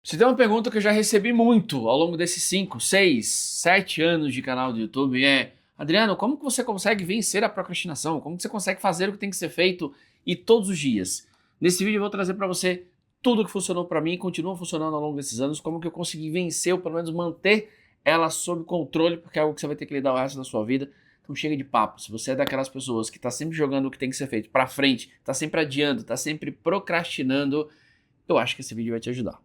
Se tem uma pergunta que eu já recebi muito ao longo desses 5, 6, 7 anos de canal do YouTube Adriano, como que você consegue vencer a procrastinação? Como que você consegue fazer o que tem que ser feito e todos os dias? Nesse vídeo eu vou trazer para você tudo que funcionou para mim e continua funcionando ao longo desses anos, como que eu consegui vencer ou pelo menos manter ela sob controle, porque é algo que você vai ter que lidar o resto da sua vida. Então chega de papo. Se você é daquelas pessoas que está sempre jogando o que tem que ser feito para frente, está sempre adiando, está sempre procrastinando, eu acho que esse vídeo vai te ajudar.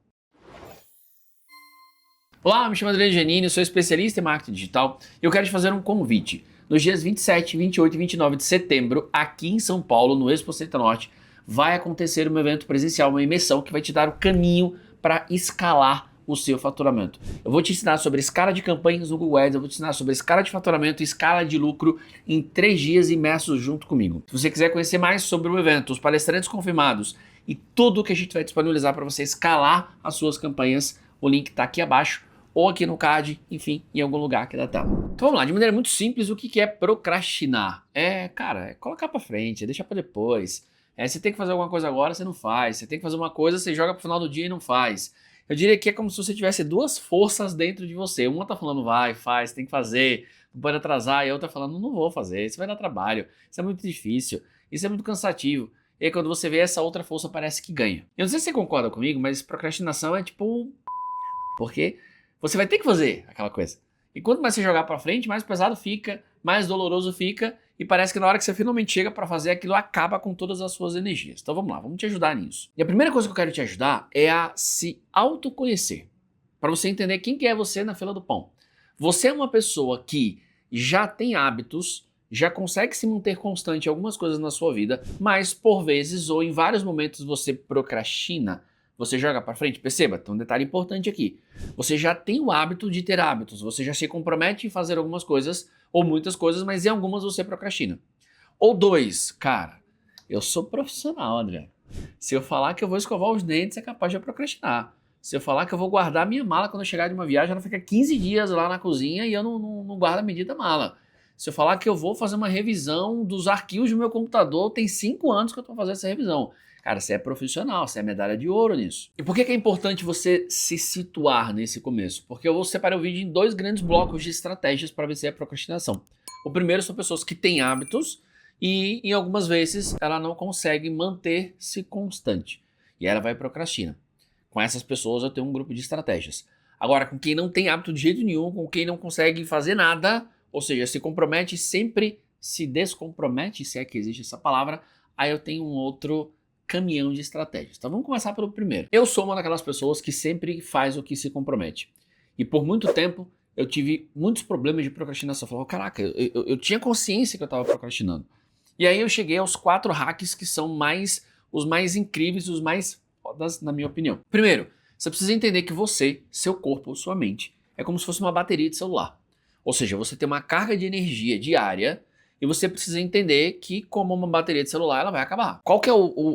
Olá, me chamo Adriano Giannini, sou especialista em marketing digital e eu quero te fazer um convite. Nos dias 27, 28 e 29 de setembro, aqui em São Paulo, no Expo Center Norte, vai acontecer um evento presencial, uma imersão que vai te dar o caminho para escalar o seu faturamento. Eu vou te ensinar sobre escala de campanhas no Google Ads, eu vou te ensinar sobre escala de faturamento e escala de lucro em 3 dias imersos junto comigo. Se você quiser conhecer mais sobre o evento, os palestrantes confirmados e tudo o que a gente vai disponibilizar para você escalar as suas campanhas, o link está aqui abaixo ou aqui no card, enfim, em algum lugar aqui da tela. Então vamos lá, de maneira muito simples, o que é procrastinar? Cara, é colocar para frente, é deixar para depois. Você tem que fazer alguma coisa agora, você não faz. Você tem que fazer uma coisa, você joga pro final do dia e não faz. Eu diria que é como se você tivesse duas forças dentro de você. Uma tá falando, vai, faz, tem que fazer, não pode atrasar. E a outra falando, não vou fazer, isso vai dar trabalho, isso é muito difícil, isso é muito cansativo. E aí quando você vê essa outra força, parece que ganha. Eu não sei se você concorda comigo, mas procrastinação é tipo... Porque você vai ter que fazer aquela coisa. E quanto mais você jogar pra frente, mais pesado fica, mais doloroso fica, e parece que na hora que você finalmente chega pra fazer, aquilo acaba com todas as suas energias. Então vamos lá, vamos te ajudar nisso. E a primeira coisa que eu quero te ajudar é a se autoconhecer. Para você entender quem que é você na fila do pão. Você é uma pessoa que já tem hábitos, já consegue se manter constante em algumas coisas na sua vida, mas por vezes ou em vários momentos você procrastina. Você joga para frente? Perceba, tem um detalhe importante aqui. Você já tem o hábito de ter hábitos, você já se compromete em fazer algumas coisas, ou muitas coisas, mas em algumas você procrastina. Ou 2, cara, eu sou profissional, André. Se eu falar que eu vou escovar os dentes, é capaz de eu procrastinar. Se eu falar que eu vou guardar minha mala quando eu chegar de uma viagem, ela fica 15 dias lá na cozinha e eu não guardo a medida da mala. Se eu falar que eu vou fazer uma revisão dos arquivos do meu computador, tem 5 anos que eu estou fazendo essa revisão. Cara, você é profissional, você é medalha de ouro nisso. E por que é importante você se situar nesse começo? Porque eu vou separar o vídeo em 2 grandes blocos de estratégias para vencer a procrastinação. O primeiro são pessoas que têm hábitos e em algumas vezes ela não consegue manter-se constante. E ela vai procrastina. Com essas pessoas eu tenho um grupo de estratégias. Agora, com quem não tem hábito de jeito nenhum, com quem não consegue fazer nada, ou seja, se compromete e sempre se descompromete, se é que existe essa palavra, aí eu tenho um outro caminhão de estratégias. Então vamos começar pelo primeiro. Eu sou uma daquelas pessoas que sempre faz o que se compromete. E por muito tempo eu tive muitos problemas de procrastinação. Eu falava, caraca, eu tinha consciência que eu estava procrastinando. E aí eu cheguei aos 4 hacks que são os mais incríveis, os mais fodas, na minha opinião. Primeiro, você precisa entender que você, seu corpo, sua mente, é como se fosse uma bateria de celular. Ou seja, você tem uma carga de energia diária e você precisa entender que, como uma bateria de celular, ela vai acabar. Qual que é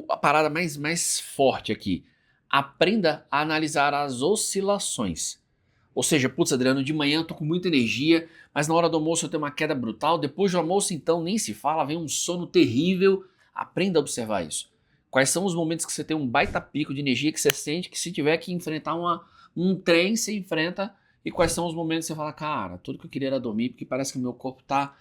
a parada mais forte aqui? Aprenda a analisar as oscilações. Ou seja, putz, Adriano, de manhã eu tô com muita energia, mas na hora do almoço eu tenho uma queda brutal. Depois do almoço, então, nem se fala, vem um sono terrível. Aprenda a observar isso. Quais são os momentos que você tem um baita pico de energia que você sente que se tiver que enfrentar um trem, você enfrenta. E quais são os momentos que você fala, cara, tudo que eu queria era dormir, porque parece que o meu corpo tá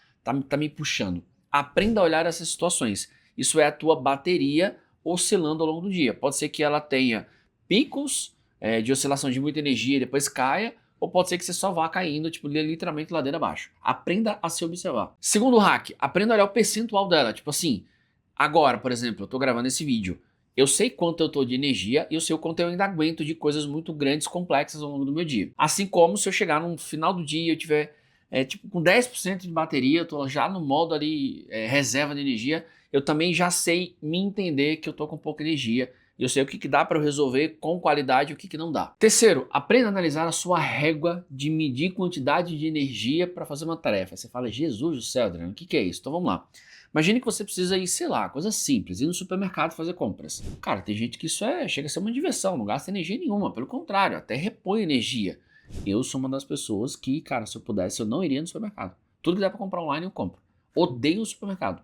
me puxando. Aprenda a olhar essas situações. Isso é a tua bateria oscilando ao longo do dia. Pode ser que ela tenha picos de oscilação de muita energia e depois caia, ou pode ser que você só vá caindo, tipo, literalmente ladeira abaixo. Aprenda a se observar. Segundo hack, aprenda a olhar o percentual dela. Tipo assim, agora, por exemplo, eu tô gravando esse vídeo. Eu sei quanto eu tô de energia e eu sei o quanto eu ainda aguento de coisas muito grandes, complexas ao longo do meu dia. Assim como se eu chegar no final do dia e eu tiver tipo com 10% de bateria, eu tô já no modo ali reserva de energia, eu também já sei me entender que eu tô com pouca energia. Eu sei o que dá para eu resolver com qualidade e o que não dá. Terceiro, aprenda a analisar a sua régua de medir quantidade de energia para fazer uma tarefa. Você fala, Jesus do céu, Adriano, o que é isso? Então vamos lá. Imagine que você precisa ir, sei lá, coisa simples, ir no supermercado fazer compras. Cara, tem gente que isso chega a ser uma diversão, não gasta energia nenhuma, pelo contrário, até repõe energia. Eu sou uma das pessoas que, cara, se eu pudesse, eu não iria no supermercado. Tudo que dá para comprar online eu compro. Odeio o supermercado.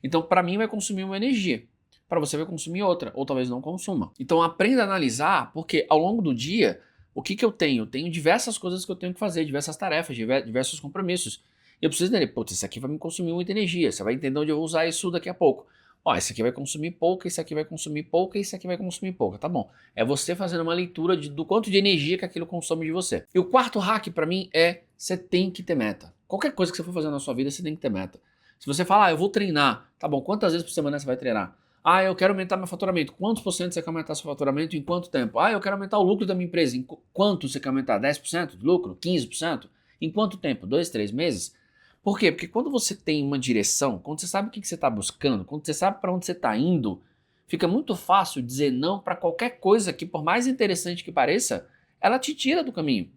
Então, para mim, vai consumir uma energia. para você vai consumir outra, ou talvez não consuma. Então aprenda a analisar, porque ao longo do dia, o que eu tenho? Eu tenho diversas coisas que eu tenho que fazer, diversas tarefas, diversos compromissos. E eu preciso entender, putz, isso aqui vai me consumir muita energia, você vai entender onde eu vou usar isso daqui a pouco. Ó, esse aqui vai consumir pouca, esse aqui vai consumir pouca, esse aqui vai consumir pouca, tá bom. É você fazendo uma leitura do quanto de energia que aquilo consome de você. E o quarto hack para mim é, você tem que ter meta. Qualquer coisa que você for fazer na sua vida, você tem que ter meta. Se você falar, eu vou treinar, tá bom, quantas vezes por semana você vai treinar? Ah, eu quero aumentar meu faturamento. Quantos por cento você quer aumentar seu faturamento em quanto tempo? Ah, eu quero aumentar o lucro da minha empresa. Em quanto você quer aumentar? 10% de lucro? 15%? Em quanto tempo? 2, 3 meses? Por quê? Porque quando você tem uma direção, quando você sabe o que você está buscando, quando você sabe para onde você está indo, fica muito fácil dizer não para qualquer coisa que, por mais interessante que pareça, ela te tira do caminho.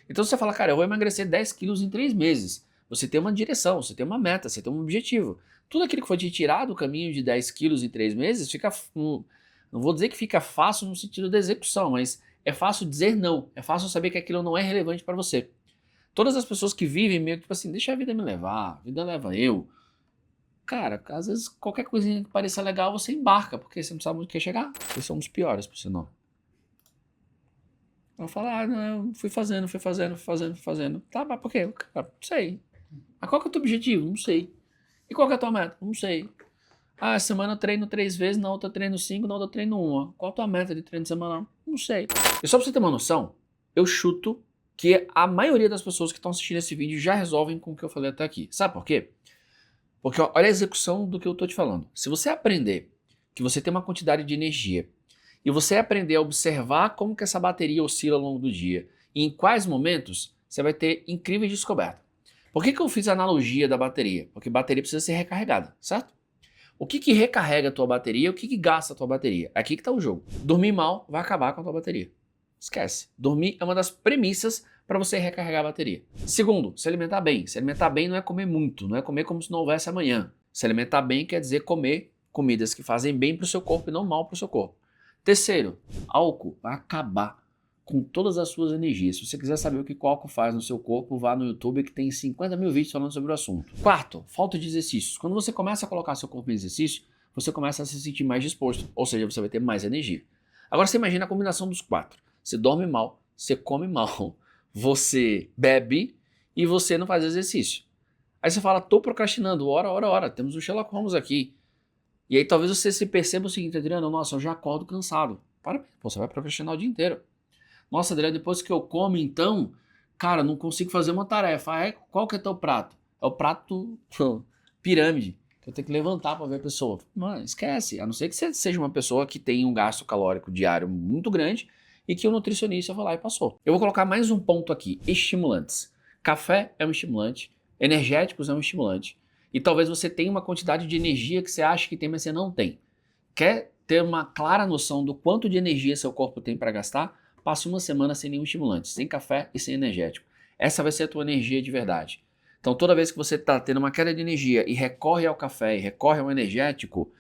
Então você fala, cara, eu vou emagrecer 10 quilos em 3 meses. Você tem uma direção, você tem uma meta, você tem um objetivo. Tudo aquilo que foi te tirar do caminho de 10 quilos em 3 meses, fica, não vou dizer que fica fácil no sentido da execução, mas é fácil dizer não. É fácil saber que aquilo não é relevante para você. Todas as pessoas que vivem meio que tipo assim, deixa a vida me levar, a vida leva eu. Cara, às vezes qualquer coisinha que pareça legal você embarca, porque você não sabe onde quer chegar. Vocês são os piores, por sinal. Eu falo, não, eu fui fazendo. Tá, mas por quê? Cara, não sei. Mas qual que é o teu objetivo? Não sei. E qual que é a tua meta? Não sei. Ah, essa semana eu treino 3 vezes, na outra eu treino 5, na outra eu treino 1. Qual a tua meta de treino semanal? Não sei. E só pra você ter uma noção, eu chuto que a maioria das pessoas que estão assistindo esse vídeo já resolvem com o que eu falei até aqui. Sabe por quê? Porque ó, olha a execução do que eu tô te falando. Se você aprender que você tem uma quantidade de energia e você aprender a observar como que essa bateria oscila ao longo do dia e em quais momentos, você vai ter incríveis descobertas. Por que eu fiz a analogia da bateria? Porque bateria precisa ser recarregada, certo? O que recarrega a tua bateria? O que gasta a tua bateria? Aqui que está o jogo. Dormir mal vai acabar com a tua bateria. Esquece. Dormir é uma das premissas para você recarregar a bateria. Segundo, se alimentar bem. Se alimentar bem não é comer muito, não é comer como se não houvesse amanhã. Se alimentar bem quer dizer comer comidas que fazem bem para o seu corpo e não mal para o seu corpo. Terceiro, álcool vai acabar com todas as suas energias. Se você quiser saber o que o álcool faz no seu corpo, vá no YouTube que tem 50 mil vídeos falando sobre o assunto. Quarto, falta de exercícios. Quando você começa a colocar seu corpo em exercício, você começa a se sentir mais disposto, ou seja, você vai ter mais energia. Agora você imagina a combinação dos quatro. Você dorme mal, você come mal, você bebe e você não faz exercício. Aí você fala, tô procrastinando, ora, temos o Sherlock Holmes aqui. E aí talvez você se perceba o seguinte, Adriano, nossa, eu já acordo cansado. Para, você vai procrastinar o dia inteiro. Nossa, Adriano, depois que eu como, então, cara, não consigo fazer uma tarefa. Qual que é teu prato? É o prato pirâmide, que eu tenho que levantar para ver a pessoa. Mano, esquece. A não ser que você seja uma pessoa que tem um gasto calórico diário muito grande e que o nutricionista foi lá e passou. Eu vou colocar mais um ponto aqui, estimulantes. Café é um estimulante, energéticos é um estimulante. E talvez você tenha uma quantidade de energia que você acha que tem, mas você não tem. Quer ter uma clara noção do quanto de energia seu corpo tem para gastar? Passe uma semana sem nenhum estimulante, sem café e sem energético. Essa vai ser a tua energia de verdade. Então toda vez que você está tendo uma queda de energia e recorre ao café e recorre ao energético,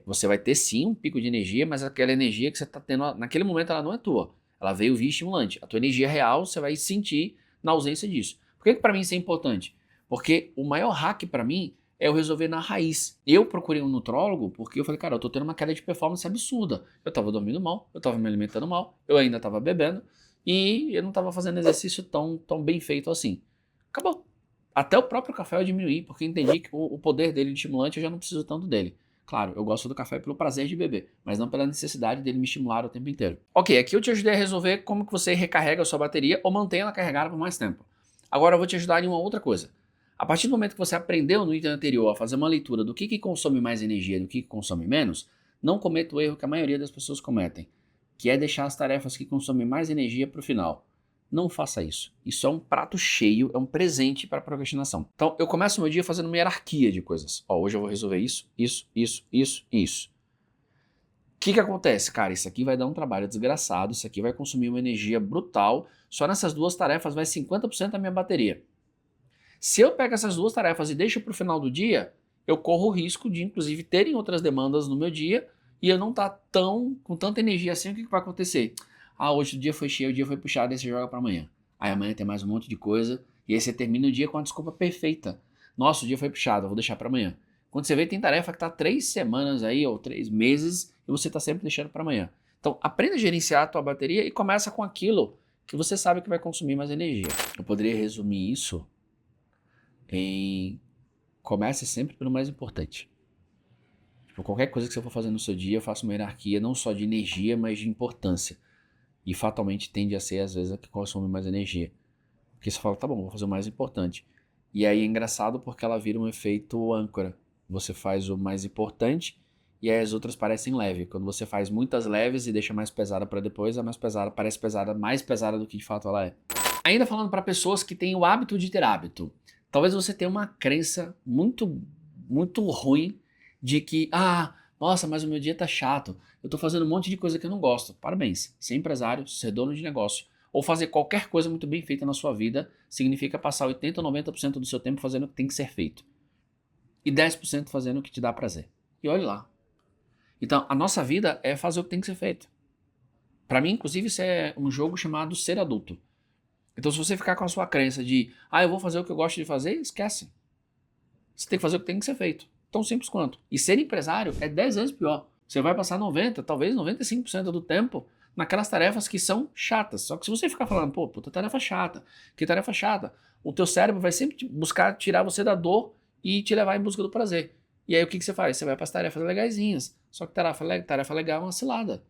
você vai ter sim um pico de energia, mas aquela energia que você está tendo naquele momento ela não é tua. Ela veio via estimulante. A tua energia real você vai sentir na ausência disso. Por que para mim isso é importante? Porque o maior hack para mim é eu resolver na raiz. Eu procurei um nutrólogo porque eu falei, cara, eu tô tendo uma queda de performance absurda. Eu tava dormindo mal, eu tava me alimentando mal, eu ainda tava bebendo e eu não tava fazendo exercício tão bem feito assim. Acabou. Até o próprio café eu diminuí, porque eu entendi que o poder dele de estimulante eu já não preciso tanto dele. Claro, eu gosto do café pelo prazer de beber, mas não pela necessidade dele me estimular o tempo inteiro. Ok, aqui eu te ajudei a resolver como que você recarrega a sua bateria ou mantém ela carregada por mais tempo. Agora eu vou te ajudar em uma outra coisa. A partir do momento que você aprendeu no item anterior a fazer uma leitura do que consome mais energia e do que consome menos, não cometa o erro que a maioria das pessoas cometem, que é deixar as tarefas que consomem mais energia para o final. Não faça isso. Isso é um prato cheio, é um presente para a procrastinação. Então, eu começo o meu dia fazendo uma hierarquia de coisas. Hoje eu vou resolver isso, isso, isso, isso e isso. O que acontece? Cara, isso aqui vai dar um trabalho desgraçado, isso aqui vai consumir uma energia brutal, só nessas duas tarefas vai 50% da minha bateria. Se eu pego essas duas tarefas e deixo para o final do dia, eu corro o risco de, inclusive, terem outras demandas no meu dia e eu não estar com tanta energia assim. O que vai acontecer? Hoje o dia foi cheio, o dia foi puxado, aí você joga para amanhã. Aí amanhã tem mais um monte de coisa e aí você termina o dia com a desculpa perfeita. Nossa, o dia foi puxado, eu vou deixar para amanhã. Quando você vê, tem tarefa que tá 3 semanas aí, ou 3 meses, e você tá sempre deixando para amanhã. Então, aprenda a gerenciar a tua bateria e começa com aquilo que você sabe que vai consumir mais energia. Eu poderia resumir isso em comece sempre pelo mais importante. Tipo, qualquer coisa que você for fazer no seu dia, eu faço uma hierarquia não só de energia, mas de importância. E fatalmente tende a ser, às vezes, a que consome mais energia. Porque você fala, tá bom, vou fazer o mais importante. E aí é engraçado porque ela vira um efeito âncora. Você faz o mais importante e aí as outras parecem leve. Quando você faz muitas leves e deixa mais pesada para depois, a mais pesada parece pesada, mais pesada do que de fato ela é. Ainda falando para pessoas que têm o hábito de ter hábito. Talvez você tenha uma crença muito ruim de que, nossa, mas o meu dia tá chato. Eu tô fazendo um monte de coisa que eu não gosto. Parabéns. Ser empresário, ser dono de negócio ou fazer qualquer coisa muito bem feita na sua vida significa passar 80 ou 90% do seu tempo fazendo o que tem que ser feito. E 10% fazendo o que te dá prazer. E olhe lá. Então, a nossa vida é fazer o que tem que ser feito. Para mim, inclusive, isso é um jogo chamado ser adulto. Então, se você ficar com a sua crença de, eu vou fazer o que eu gosto de fazer, esquece. Você tem que fazer o que tem que ser feito. Tão simples quanto. E ser empresário é 10 vezes pior. Você vai passar 90, talvez 95% do tempo naquelas tarefas que são chatas. Só que se você ficar falando, puta tarefa chata, que tarefa chata, o teu cérebro vai sempre buscar tirar você da dor e te levar em busca do prazer. E aí o que você faz? Você vai para as tarefas legaisinhas. Só que tarefa legal é uma cilada.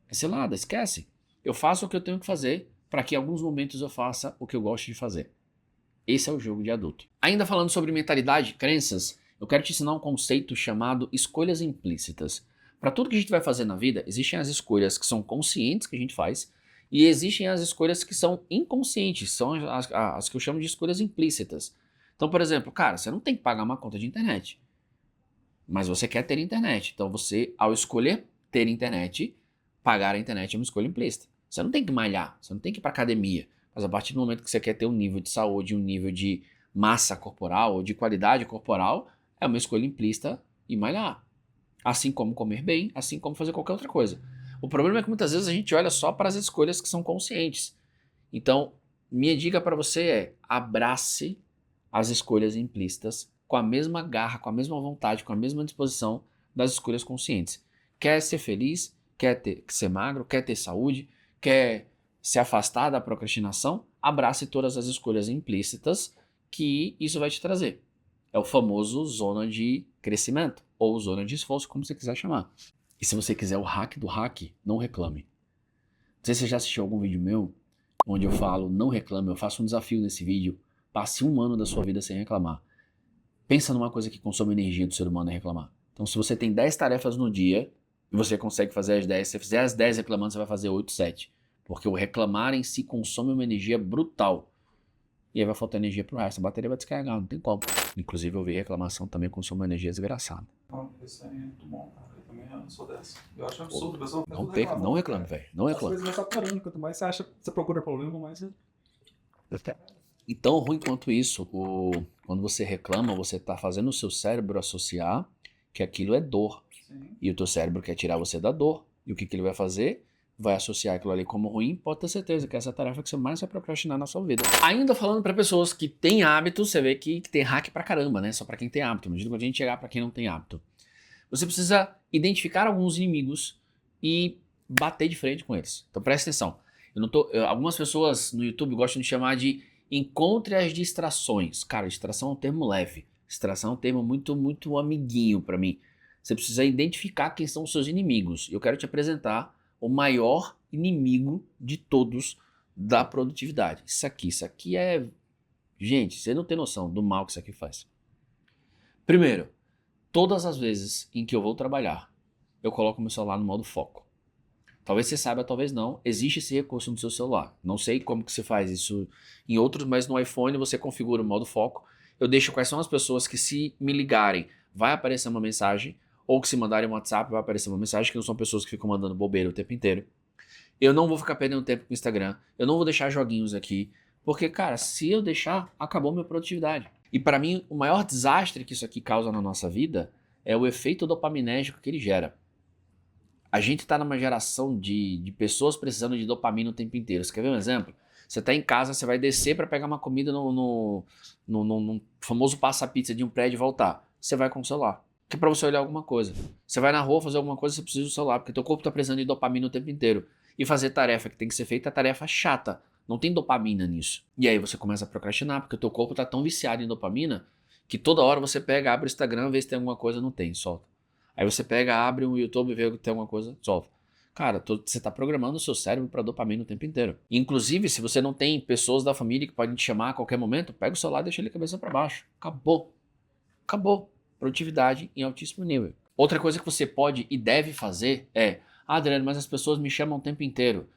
É cilada, esquece. Eu faço o que eu tenho que fazer para que em alguns momentos eu faça o que eu gosto de fazer. Esse é o jogo de adulto. Ainda falando sobre mentalidade e crenças, eu quero te ensinar um conceito chamado escolhas implícitas. Para tudo que a gente vai fazer na vida, existem as escolhas que são conscientes que a gente faz e existem as escolhas que são inconscientes, são as que eu chamo de escolhas implícitas. Então, por exemplo, cara, você não tem que pagar uma conta de internet, mas você quer ter internet. Então você, ao escolher ter internet, pagar a internet é uma escolha implícita. Você não tem que malhar, você não tem que ir para academia, mas a partir do momento que você quer ter um nível de saúde, um nível de massa corporal ou de qualidade corporal, é uma escolha implícita ir malhar. Assim como comer bem, assim como fazer qualquer outra coisa. O problema é que muitas vezes a gente olha só para as escolhas que são conscientes. Então, minha dica para você é abrace as escolhas implícitas com a mesma garra, com a mesma vontade, com a mesma disposição das escolhas conscientes. Quer ser feliz, quer ser magro, quer ter saúde, quer se afastar da procrastinação, abrace todas as escolhas implícitas que isso vai te trazer. É o famoso zona de crescimento, ou zona de esforço, como você quiser chamar. E se você quiser o hack do hack, não reclame. Não sei se você já assistiu algum vídeo meu, onde eu falo, não reclame, eu faço um desafio nesse vídeo, passe 1 ano da sua vida sem reclamar. Pensa numa coisa que consome energia do ser humano é reclamar. Então se você tem 10 tarefas no dia, e você consegue fazer as 10, se você fizer as 10 reclamando, você vai fazer 8, 7. Porque o reclamar em si consome uma energia brutal. E aí vai faltar energia pro resto, a bateria vai descarregar, não tem como. Inclusive eu vi reclamação também consome uma energia desgraçada. Isso aí é muito bom, cara. Eu também não sou dessa. Eu acho absurdo, pessoal. Não reclame, velho. Não reclame. As coisas vão saturando, quanto mais você acha, você procura problema, mais você... E tão ruim quanto isso, quando você reclama, você está fazendo o seu cérebro associar que aquilo é dor. Sim. E o teu cérebro quer tirar você da dor. E o que ele vai fazer? Vai associar aquilo ali como ruim, pode ter certeza que essa é a tarefa que você mais vai procrastinar na sua vida. Ainda falando para pessoas que têm hábito, você vê que tem hack pra caramba, né? Só para quem tem hábito. Não digo quando a gente chegar para quem não tem hábito. Você precisa identificar alguns inimigos e bater de frente com eles. Então presta atenção. Algumas pessoas no YouTube gostam de chamar de encontre as distrações. Cara, distração é um termo leve. Distração é um termo muito amiguinho para mim. Você precisa identificar quem são os seus inimigos. Eu quero te apresentar o maior inimigo de todos da produtividade. Isso aqui é... Gente, você não tem noção do mal que isso aqui faz. Primeiro, todas as vezes em que eu vou trabalhar, eu coloco meu celular no modo foco. Talvez você saiba, talvez não, existe esse recurso no seu celular. Não sei como que você faz isso em outros, mas no iPhone você configura o modo foco. Eu deixo quais são as pessoas que se me ligarem, vai aparecer uma mensagem, ou que se mandarem um WhatsApp vai aparecer uma mensagem, que não são pessoas que ficam mandando bobeira o tempo inteiro. Eu não vou ficar perdendo tempo com o Instagram, eu não vou deixar joguinhos aqui, porque, cara, se eu deixar, acabou minha produtividade. E para mim, o maior desastre que isso aqui causa na nossa vida é o efeito dopaminérgico que ele gera. A gente tá numa geração de pessoas precisando de dopamina o tempo inteiro. Você quer ver um exemplo? Você tá em casa, você vai descer para pegar uma comida no famoso passa-pizza de um prédio e voltar. você vai com o celular. Que é pra você olhar alguma coisa. Você vai na rua fazer alguma coisa, você precisa do celular, porque teu corpo tá precisando de dopamina o tempo inteiro. E fazer tarefa que tem que ser feita é tarefa chata. Não tem dopamina nisso. E aí você começa a procrastinar, porque o teu corpo tá tão viciado em dopamina que toda hora você pega, abre o Instagram, vê se tem alguma coisa, não tem, solta. Aí você pega, abre um YouTube, vê se tem alguma coisa, solta. Cara, você tá programando o seu cérebro pra dopamina o tempo inteiro. Inclusive, se você não tem pessoas da família que podem te chamar a qualquer momento, pega o celular e deixa ele cabeça pra baixo. Acabou. Acabou. Produtividade em altíssimo nível. Outra coisa que você pode e deve fazer é: Adriano, mas as pessoas me chamam o tempo inteiro.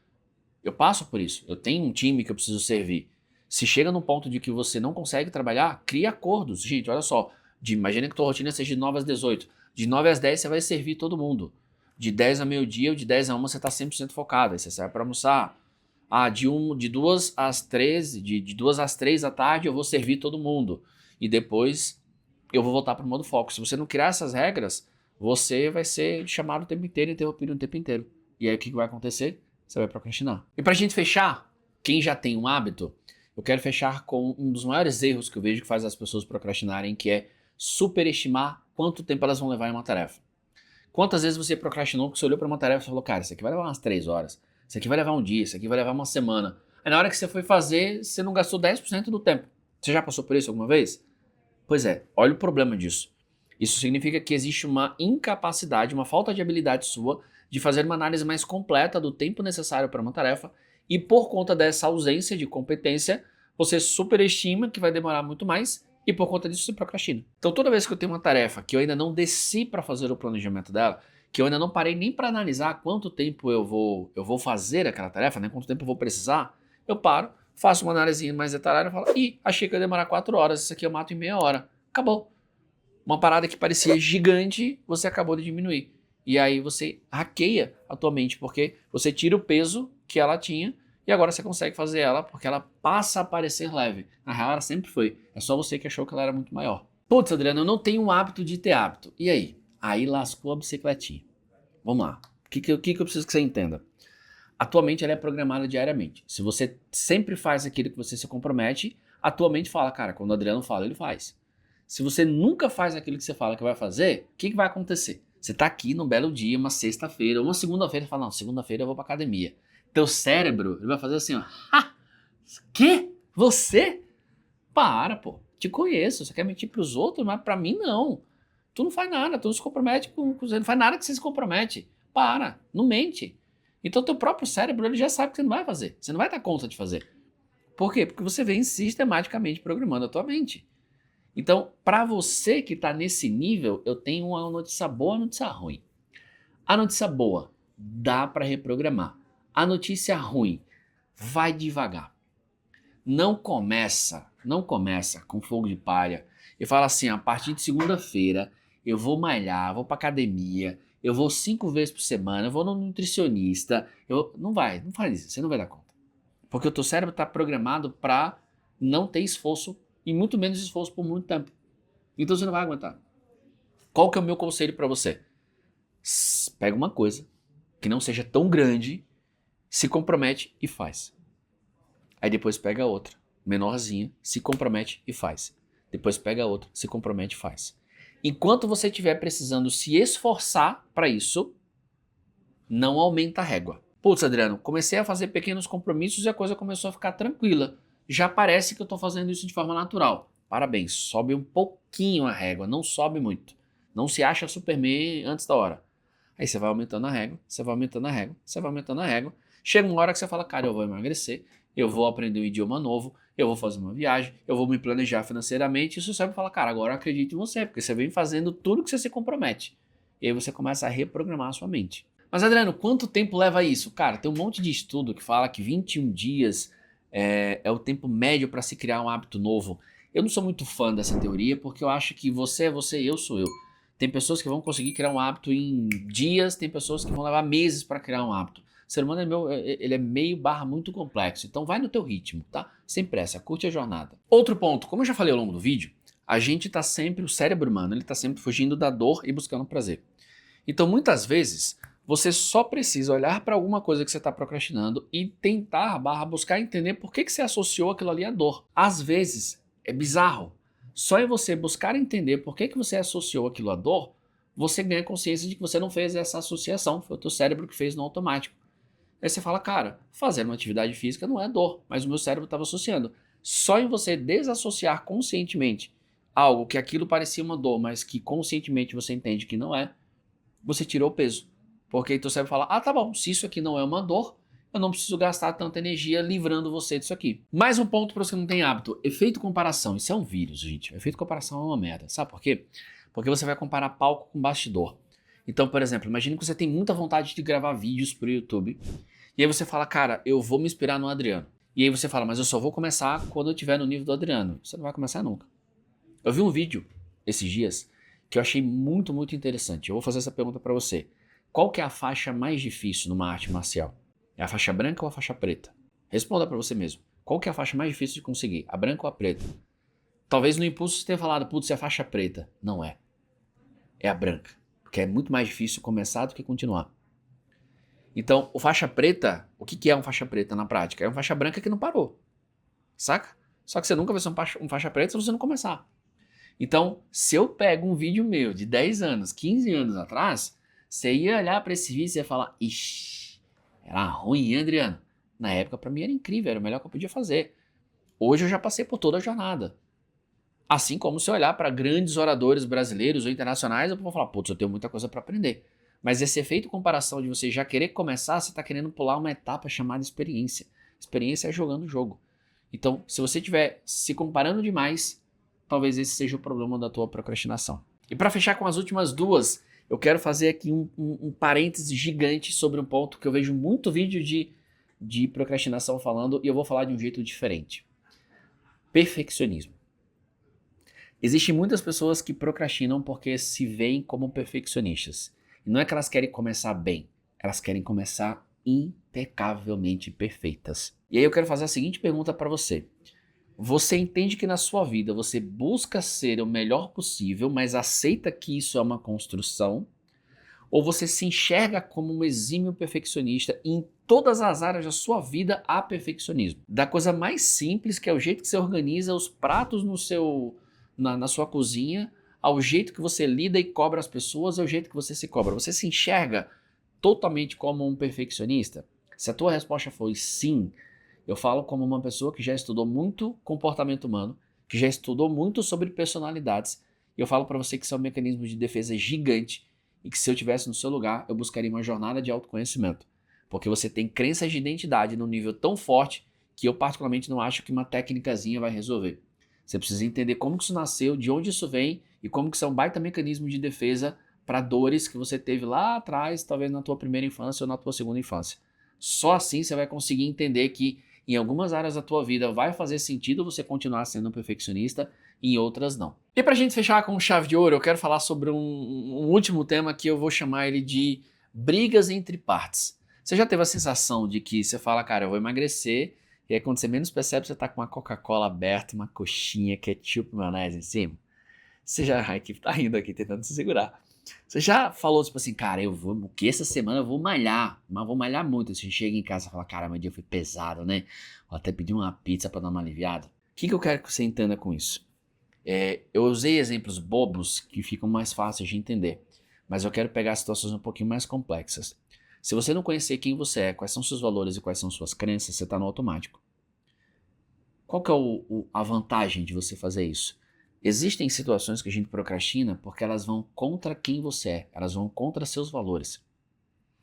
Eu passo por isso. Eu tenho um time que eu preciso servir. Se chega num ponto de que você não consegue trabalhar, cria acordos. Gente, olha só. Imagina que tua rotina seja de 9 às 18. De 9 às 10 você vai servir todo mundo. De 10 a meio-dia ou de 10 a 1 você está 100% focado. Aí você sai para almoçar. De 2 às 13, de 2 às 3 da tarde eu vou servir todo mundo. E depois eu vou voltar para o modo foco. Se você não criar essas regras, você vai ser chamado o tempo inteiro, interrompido o tempo inteiro. E aí o que vai acontecer? Você vai procrastinar. E pra gente fechar, quem já tem um hábito, eu quero fechar com um dos maiores erros que eu vejo que faz as pessoas procrastinarem, que é superestimar quanto tempo elas vão levar em uma tarefa. Quantas vezes você procrastinou porque você olhou para uma tarefa e falou, cara, isso aqui vai levar umas 3 horas, isso aqui vai levar um dia, isso aqui vai levar uma semana. Aí na hora que você foi fazer, você não gastou 10% do tempo. Você já passou por isso alguma vez? Pois é, olha o problema disso. Isso significa que existe uma incapacidade, uma falta de habilidade sua de fazer uma análise mais completa do tempo necessário para uma tarefa e por conta dessa ausência de competência, você superestima que vai demorar muito mais e por conta disso você procrastina. Então toda vez que eu tenho uma tarefa que eu ainda não desci para fazer o planejamento dela, que eu ainda não parei nem para analisar quanto tempo eu vou fazer aquela tarefa, né, quanto tempo eu vou precisar, eu paro, faço uma análise mais detalhada e falo, achei que ia demorar 4 horas, isso aqui eu mato em meia hora. Acabou. Uma parada que parecia gigante, você acabou de diminuir. E aí você hackeia a tua mente, porque você tira o peso que ela tinha e agora você consegue fazer ela porque ela passa a parecer leve. Na real, ela sempre foi. É só você que achou que ela era muito maior. Putz, Adriano, eu não tenho o hábito de ter hábito. E aí? Aí lascou a bicicletinha. Vamos lá. O que eu preciso que você entenda? A tua mente ela é programada diariamente. Se você sempre faz aquilo que você se compromete, a tua mente fala, cara, quando o Adriano fala, ele faz. Se você nunca faz aquilo que você fala que vai fazer, o que vai acontecer? Você tá aqui num belo dia, uma sexta-feira, ou uma segunda-feira, e fala, não, segunda-feira eu vou pra academia. Teu cérebro, ele vai fazer assim, ó. Ha! Quê? Você? Para, pô. Te conheço, você quer mentir pros outros, mas pra mim não. Tu não faz nada, tu não se compromete com você, não faz nada que você se compromete. Para, não mente. Então teu próprio cérebro, ele já sabe que você não vai fazer. Você não vai dar conta de fazer. Por quê? Porque você vem sistematicamente programando a tua mente. Então, para você que está nesse nível, eu tenho uma notícia boa e uma notícia ruim. A notícia boa, dá para reprogramar. A notícia ruim, vai devagar. Não começa com fogo de palha e fala assim, a partir de segunda-feira eu vou malhar, vou para academia, eu vou 5 vezes por semana, eu vou no nutricionista. Não faz isso, você não vai dar conta. Porque o teu cérebro está programado para não ter esforço e muito menos esforço por muito tempo. Então você não vai aguentar. Qual que é o meu conselho para você? Pega uma coisa que não seja tão grande, se compromete e faz. Aí depois pega outra, menorzinha, se compromete e faz. Depois pega outra, se compromete e faz. Enquanto você estiver precisando se esforçar para isso, não aumenta a régua. Putz, Adriano, comecei a fazer pequenos compromissos e a coisa começou a ficar tranquila. Já parece que eu estou fazendo isso de forma natural. Parabéns, sobe um pouquinho a régua, não sobe muito. Não se acha Superman antes da hora. Aí você vai aumentando a régua, você vai aumentando a régua, você vai aumentando a régua. Chega uma hora que você fala, cara, eu vou emagrecer, eu vou aprender um idioma novo, eu vou fazer uma viagem, eu vou me planejar financeiramente. Isso você vai falar, cara, agora eu acredito em você, porque você vem fazendo tudo que você se compromete. E aí você começa a reprogramar a sua mente. Mas, Adriano, quanto tempo leva isso? Cara, tem um monte de estudo que fala que 21 dias é o tempo médio para se criar um hábito novo. Eu não sou muito fã dessa teoria, porque eu acho que você é você e eu sou eu. Tem pessoas que vão conseguir criar um hábito em dias, tem pessoas que vão levar meses para criar um hábito. O ser humano ele é meio barra muito complexo, então vai no teu ritmo, tá? Sem pressa, curte a jornada. Outro ponto, como eu já falei ao longo do vídeo, a gente tá sempre, o cérebro humano, ele tá sempre fugindo da dor e buscando prazer. Então muitas vezes, você só precisa olhar para alguma coisa que você está procrastinando e tentar, buscar entender por que você associou aquilo ali à dor. Às vezes, é bizarro, Só em você buscar entender por que você associou aquilo à dor, você ganha consciência de que você não fez essa associação, foi o teu cérebro que fez no automático. Aí você fala, cara, fazer uma atividade física não é dor, mas o meu cérebro estava associando. Só em você desassociar conscientemente algo que aquilo parecia uma dor, mas que conscientemente você entende que não é, você tirou o peso. Porque aí teu cérebro fala, tá bom, se isso aqui não é uma dor, eu não preciso gastar tanta energia livrando você disso aqui. Mais um ponto para você que não tem hábito. Efeito comparação. Isso é um vírus, gente. Efeito comparação é uma merda. Sabe por quê? Porque você vai comparar palco com bastidor. Então, por exemplo, imagine que você tem muita vontade de gravar vídeos pro YouTube. E aí você fala, cara, eu vou me inspirar no Adriano. E aí você fala, mas eu só vou começar quando eu estiver no nível do Adriano. Você não vai começar nunca. Eu vi um vídeo esses dias que eu achei muito, muito interessante. Eu vou fazer essa pergunta para você. Qual que é a faixa mais difícil numa arte marcial? É a faixa branca ou a faixa preta? Responda para você mesmo. Qual que é a faixa mais difícil de conseguir? A branca ou a preta? Talvez no impulso você tenha falado, putz, é a faixa preta. Não é. É a branca. Porque é muito mais difícil começar do que continuar. Então, o faixa preta, o que é um faixa preta na prática? É um faixa branca que não parou. Saca? Só que você nunca vai ser um faixa preta se você não começar. Então, se eu pego um vídeo meu de 10 anos, 15 anos atrás, você ia olhar para esse vídeo e ia falar, ixi, era ruim, hein, Adriano? Na época, para mim, era incrível, era o melhor que eu podia fazer. Hoje eu já passei por toda a jornada. Assim como se eu olhar para grandes oradores brasileiros ou internacionais, eu vou falar, putz, eu tenho muita coisa para aprender. Mas esse efeito comparação de você já querer começar, você está querendo pular uma etapa chamada experiência. Experiência é jogando o jogo. Então, se você estiver se comparando demais, talvez esse seja o problema da tua procrastinação. E para fechar com as últimas duas, eu quero fazer aqui um parêntese gigante sobre um ponto que eu vejo muito vídeo de procrastinação falando, e eu vou falar de um jeito diferente. Perfeccionismo. Existem muitas pessoas que procrastinam porque se veem como perfeccionistas. E não é que elas querem começar bem, elas querem começar impecavelmente perfeitas. E aí eu quero fazer a seguinte pergunta para você. Você entende que na sua vida você busca ser o melhor possível, mas aceita que isso é uma construção? Ou você se enxerga como um exímio perfeccionista e em todas as áreas da sua vida há perfeccionismo? Da coisa mais simples, que é o jeito que você organiza os pratos na sua cozinha, ao jeito que você lida e cobra as pessoas, ao jeito que você se cobra. Você se enxerga totalmente como um perfeccionista? Se a tua resposta foi sim, eu falo como uma pessoa que já estudou muito comportamento humano, que já estudou muito sobre personalidades, e eu falo para você que isso é um mecanismo de defesa gigante e que se eu tivesse no seu lugar, eu buscaria uma jornada de autoconhecimento. Porque você tem crenças de identidade num nível tão forte que eu particularmente não acho que uma técnicazinha vai resolver. Você precisa entender como que isso nasceu, de onde isso vem e como que isso é um baita mecanismo de defesa para dores que você teve lá atrás, talvez na tua primeira infância ou na tua segunda infância. Só assim você vai conseguir entender que em algumas áreas da tua vida vai fazer sentido você continuar sendo um perfeccionista, em outras não. E pra gente fechar com chave de ouro, eu quero falar sobre um último tema que eu vou chamar ele de brigas entre partes. Você já teve a sensação de que você fala, cara, eu vou emagrecer, e aí quando você menos percebe, você tá com uma Coca-Cola aberta, uma coxinha, ketchup, maionese em cima? Você já, a equipe tá rindo aqui, tentando se segurar. Você já falou, tipo assim, cara, que essa semana eu vou malhar, mas vou malhar muito. Você chega em casa e fala, cara, meu dia foi pesado, né? Vou até pedir uma pizza pra dar uma aliviada. O que eu quero que você entenda com isso? Eu usei exemplos bobos que ficam mais fáceis de entender, mas eu quero pegar situações um pouquinho mais complexas. Se você não conhecer quem você é, quais são seus valores e quais são suas crenças, você tá no automático. Qual que é a vantagem de você fazer isso? Existem situações que a gente procrastina porque elas vão contra quem você é, elas vão contra seus valores.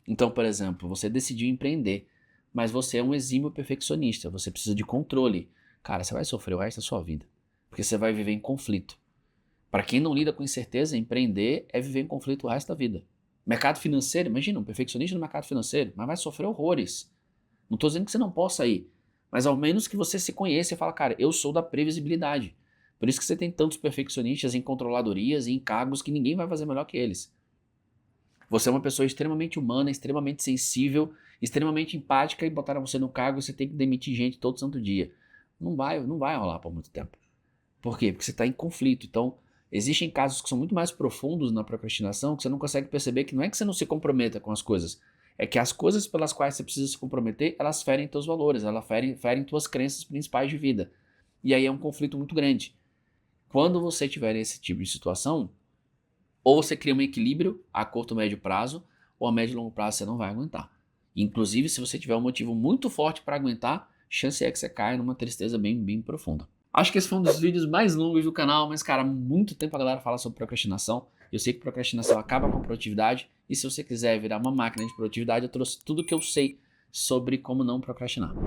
Então, por exemplo, você decidiu empreender, mas você é um exímio perfeccionista, você precisa de controle. Cara, você vai sofrer o resto da sua vida, porque você vai viver em conflito. Para quem não lida com incerteza, empreender é viver em conflito o resto da vida. Mercado financeiro, imagina, um perfeccionista no mercado financeiro, mas vai sofrer horrores. Não estou dizendo que você não possa ir, mas ao menos que você se conheça e fala, cara, eu sou da previsibilidade. Por isso que você tem tantos perfeccionistas em controladorias e em cargos que ninguém vai fazer melhor que eles. Você é uma pessoa extremamente humana, extremamente sensível, extremamente empática e botaram você no cargo e você tem que demitir gente todo santo dia. Não vai rolar por muito tempo. Por quê? Porque você está em conflito. Então, existem casos que são muito mais profundos na procrastinação que você não consegue perceber que não é que você não se comprometa com as coisas. É que as coisas pelas quais você precisa se comprometer, elas ferem teus valores, elas ferem tuas crenças principais de vida. E aí é um conflito muito grande. quando você tiver esse tipo de situação, ou você cria um equilíbrio a curto, médio prazo, ou a médio e longo prazo você não vai aguentar. Inclusive, se você tiver um motivo muito forte para aguentar, chance é que você caia numa tristeza bem profunda. Acho que esse foi um dos vídeos mais longos do canal, mas, cara, há muito tempo a galera fala sobre procrastinação. Eu sei que procrastinação acaba com a produtividade, e se você quiser virar uma máquina de produtividade, eu trouxe tudo que eu sei sobre como não procrastinar.